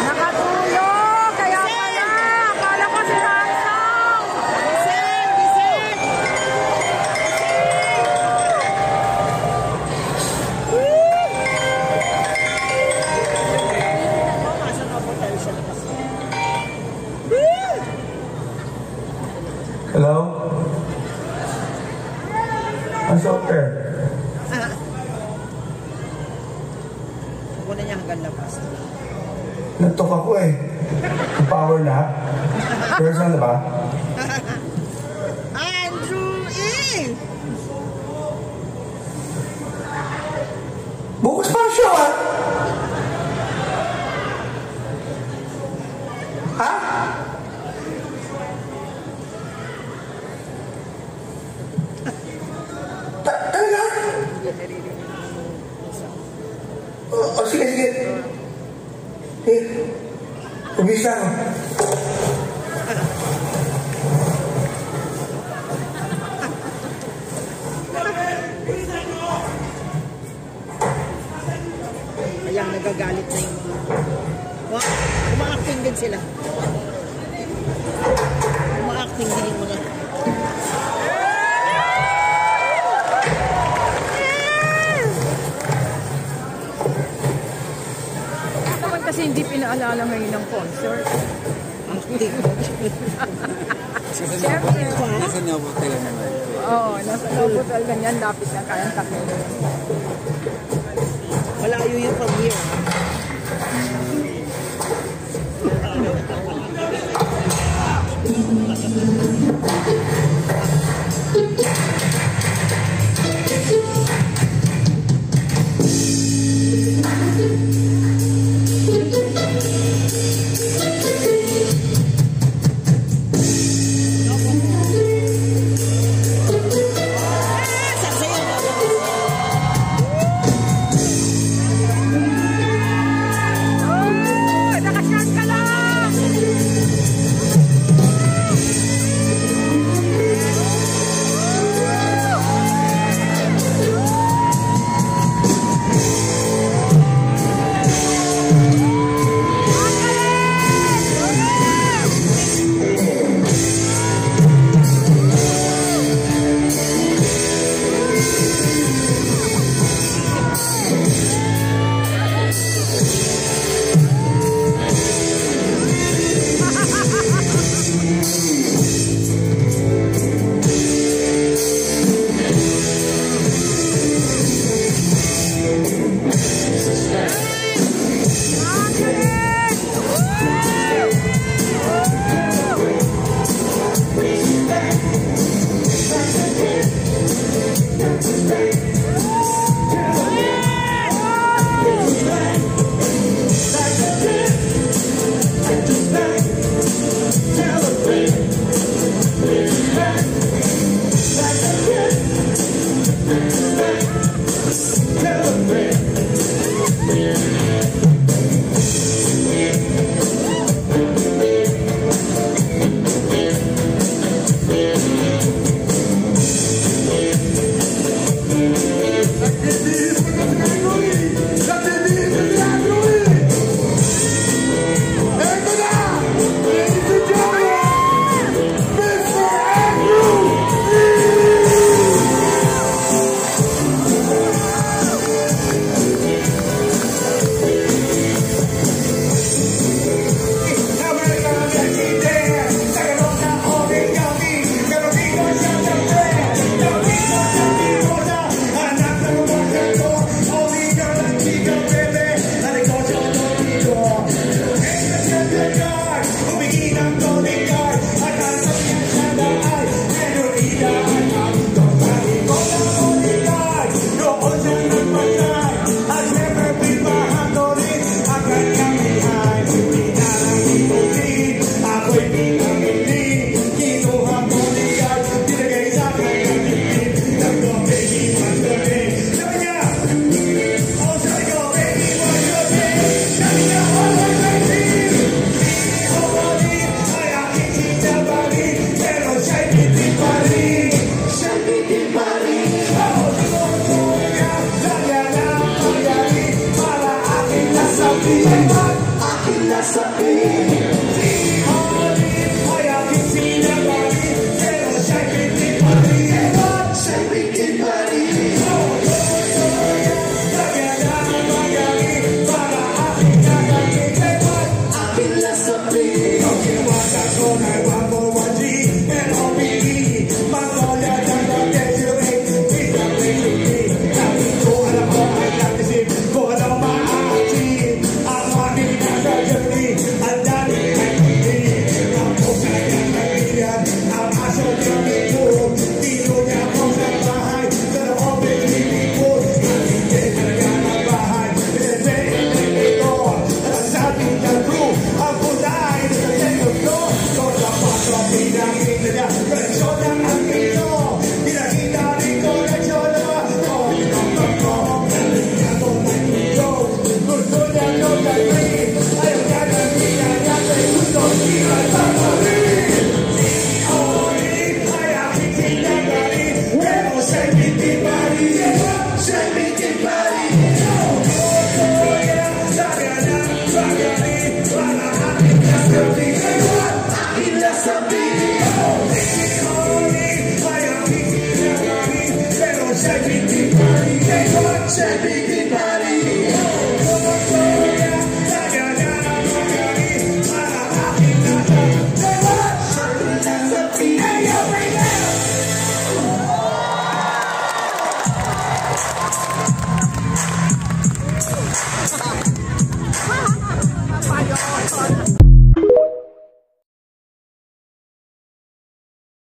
Nakatulog! Kaya pala! Akala ko si Hansang! Hello? Ang soccer. Ako na niya hanggang labas. Nantok ako eh. Yung power nap. Personal ba? Andrew E! Bukas pa ang show ah! Ha? Talaga? O sige, sige. Ubisa mo. Ayan, nagagalit na yung uma-acting din sila. Uma-acting din yung mga. Naman kasi hindi pinaalala ngayon ng concert. Acting. Siyempre. Nasa Novotel naman. Oo, nasa Novotel ganyan, lapit na kayang takil. Malayo yung from here. Oh! aking nasabi. Di orin ay aking sinabali, pero siya'y bitin pa rin. Siya'y bitin pa rin. Tagalang magaling para aking nagaging. Aking nasabi. Ang kinuwata ko na 141G and OPE. Magnolia ng Desiree, please don't wait with me. Sabi ko alam ko ay natisip ko alam maaakit. Ang aking nasa journey, ang dami ay hindi. Ang pusa niya nagbilan, ang aso niya likod. Tino niya ko sa bahay, pero open likod. Ang hindi talaga ng bahay, pinag-train ito. At sabi ng crew, ang pusa ay nasa floor. So dapat ko pinangin na niya, koleksyon ng ang ito. Pinakita rin koleksyon na ba? Gusto niya no gagawin, ayaw niya ng pinagagawin. Gusto niya tamarin. Di orin ay aking sinagaling, pero siya'y hindi pa